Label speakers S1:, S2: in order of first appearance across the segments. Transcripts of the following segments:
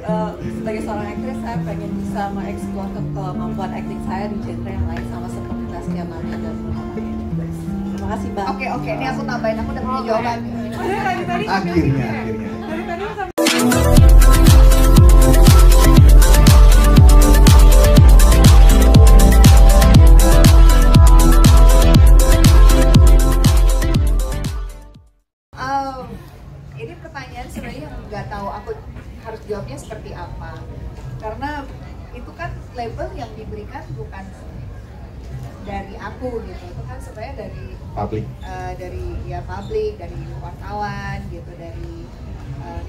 S1: sebagai seorang aktris saya pengen bisa mengeksplor kemampuan akting saya di genre yang lain sama seperti Zaskia Mania dan Luna Maya. Terima kasih Bang.
S2: Oke, ini aku tambahin, aku udah punya jawaban.
S3: Akhirnya.
S2: Ini pertanyaan sebenarnya yang nggak tahu aku harus jawabnya seperti apa, karena itu kan label yang diberikan bukan dari aku gitu, itu kan sebenarnya dari
S3: Publik.
S2: Publik, dari wartawan gitu, dari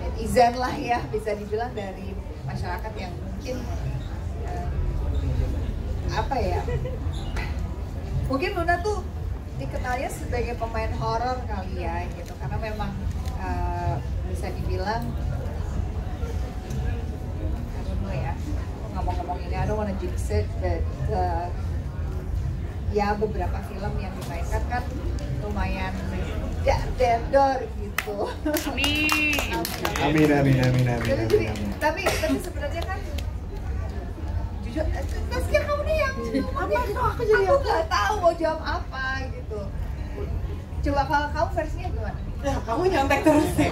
S2: netizen lah ya, bisa dibilang dari masyarakat yang mungkin mungkin Luna tuh dikenalnya sebagai pemain horor kali ya gitu, karena memang bisa dibilang aku nggak mau ngomong ini, I don't wanna jinx it, but ya beberapa film yang dimainkan kan lumayan dar gitu.
S3: Amin.
S2: Jadi, tapi sebenarnya kan jujur, Zaskia kamu nih yang aku nggak tahu mau jawab apa gitu. Coba kalau kamu versinya gimana?
S1: Nah, kamu nyontek terus ya.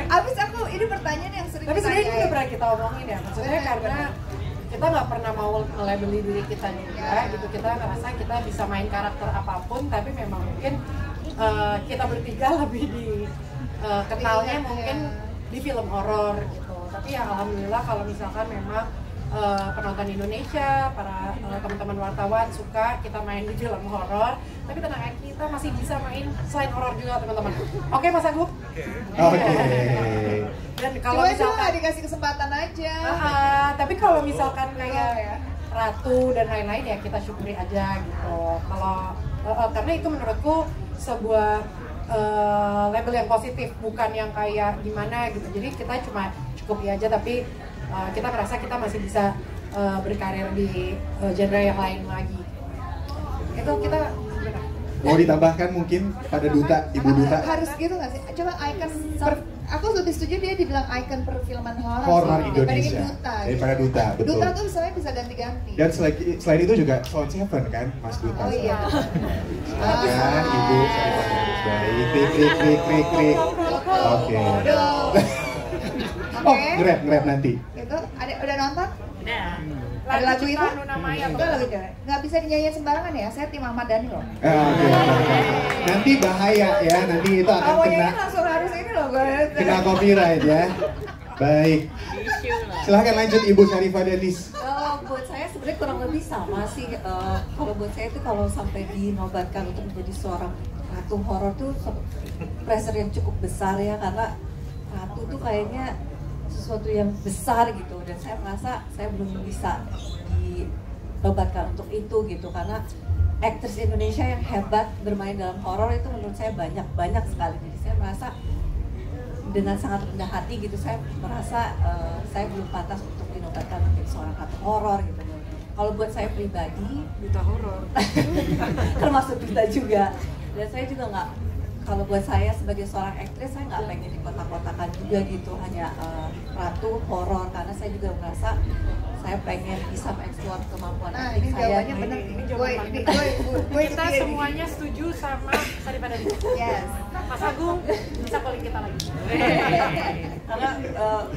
S2: Abis aku ini pertanyaan yang sering
S1: Tapi sebenarnya
S2: ditanya.
S1: ini udah pernah kita omongin ya. Maksudnya karena kita nggak pernah mau nge-labeli diri kita juga gitu. Kita ngerasa kita bisa main karakter apapun, tapi memang mungkin kita bertiga lebih kenalnya mungkin di film horor gitu. Tapi ya alhamdulillah kalau misalkan memang penonton Indonesia, para teman-teman wartawan suka kita main di film horor, tapi tenang aja, kita masih bisa main selain horor juga teman-teman. Oke Mas Agung?
S3: Oke.
S2: Dan kalau misalkan nggak dikasih kesempatan aja.
S1: Tapi kalau misalkan kayak Ratu dan lain-lain ya kita syukuri aja gitu. Kalau karena itu menurutku sebuah label yang positif, bukan yang kayak gimana gitu. Jadi kita cuma cukupi aja, tapi kita merasa kita masih bisa berkarir di genre yang lain lagi. Itu kita
S3: Mau ditambahkan mungkin pada Duta, Ibu Duta?
S2: Harus gitu nggak sih? Coba aku lebih setuju dia dibilang icon perfilman
S3: Horor Indonesia. Daripada Duta, betul.
S2: Duta tuh sebenarnya bisa ganti-ganti.
S3: Dan selain itu juga Sound Seven kan, Mas Duta.
S2: Oh iya.
S3: Kan, Ibu baik. Krik. Oke. Oh, nge-rap nanti.
S2: Itu udah nonton?
S4: Udah.
S2: Ada lagu itu?
S4: Luna Maya.
S2: Itu lagu cewek. Nggak bisa dinyanyiin sembarangan ya. Saya tim Ahmad Dhani loh.
S3: Oke. Nanti bahaya ya, nanti itu akan
S2: Kamu
S3: kena
S2: nyanyi langsung harus ini loh gue.
S3: copyright ya. Baik. Silahkan lanjut Ibu Syarifah Delis.
S1: buat saya sebenarnya kurang lebih sama sih. Kalau buat saya itu kalau sampai dinobatkan untuk menjadi seorang ratu horor tuh pressure yang cukup besar ya, karena ratu tuh kayaknya sesuatu yang besar gitu, dan saya merasa saya belum bisa dinobatkan untuk itu gitu, karena aktris Indonesia yang hebat bermain dalam horor itu menurut saya banyak sekali. Jadi saya merasa dengan sangat rendah hati gitu, saya merasa saya belum pantas untuk dinobatkan menjadi seorang ratu horor gitu. Kalau buat saya pribadi,
S4: Duta horor
S1: termasuk kita juga, dan saya juga nggak, kalau buat saya sebagai seorang aktris saya nggak pengen dikotak-kotakan juga gitu hanya ratu horor, karena saya juga merasa saya pengen bisa mengeksplor kemampuan akting
S2: ini
S1: saya.
S2: jawabannya benar.
S4: Ini jawaban
S2: Gue
S4: kita semuanya setuju sama Syarifah Delis.
S2: Yes.
S4: Mas Agung bisa calling kita lagi.
S1: Karena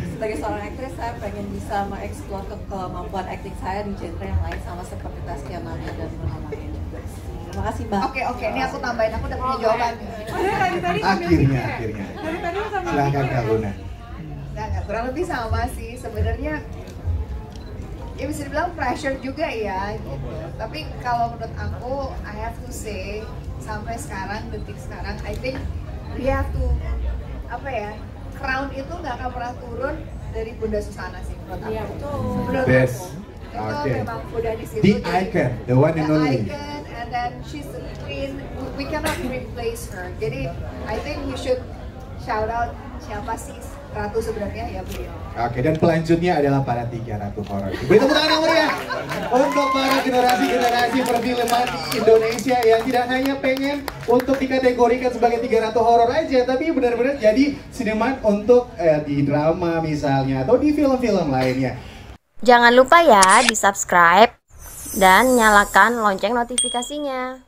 S1: sebagai seorang aktris saya pengen bisa mengeksplor kemampuan akting saya di genre yang lain sama seperti Zaskia Mania dan Luna Maya. Terima kasih Mbak.
S2: Oke, ini aku tambahin, aku udah punya jawaban.
S3: Akhirnya. Silahkan Kak Luna.
S2: Nah, kurang lebih sama sih sebenarnya. Ya bisa dibilang pressure juga ya gitu. Tapi kalau menurut aku, I have to say sampai sekarang, detik sekarang, I think we have to crown itu nggak akan pernah turun dari Bunda Susana sih menurut aku.
S4: Iya, betul.
S2: Menurut
S3: Best.
S2: aku. Itu
S3: Oke.
S2: memang udah di situ.
S3: The icon, the one and
S2: The
S3: only.
S2: icon, and then she's the queen. We cannot replace her. Jadi I think we should shout out siapa sih Ratu sebenarnya ya beliau.
S3: Oke, dan pelanjutnya adalah para 3 ratu horor. Beri tepuk tangan yang meriah untuk para generasi-generasi perfilman Indonesia yang tidak hanya pengen untuk dikategorikan sebagai 3 ratu horor aja, tapi benar-benar jadi sineman untuk di drama misalnya atau di film-film lainnya.
S5: Jangan lupa ya di subscribe dan nyalakan lonceng notifikasinya.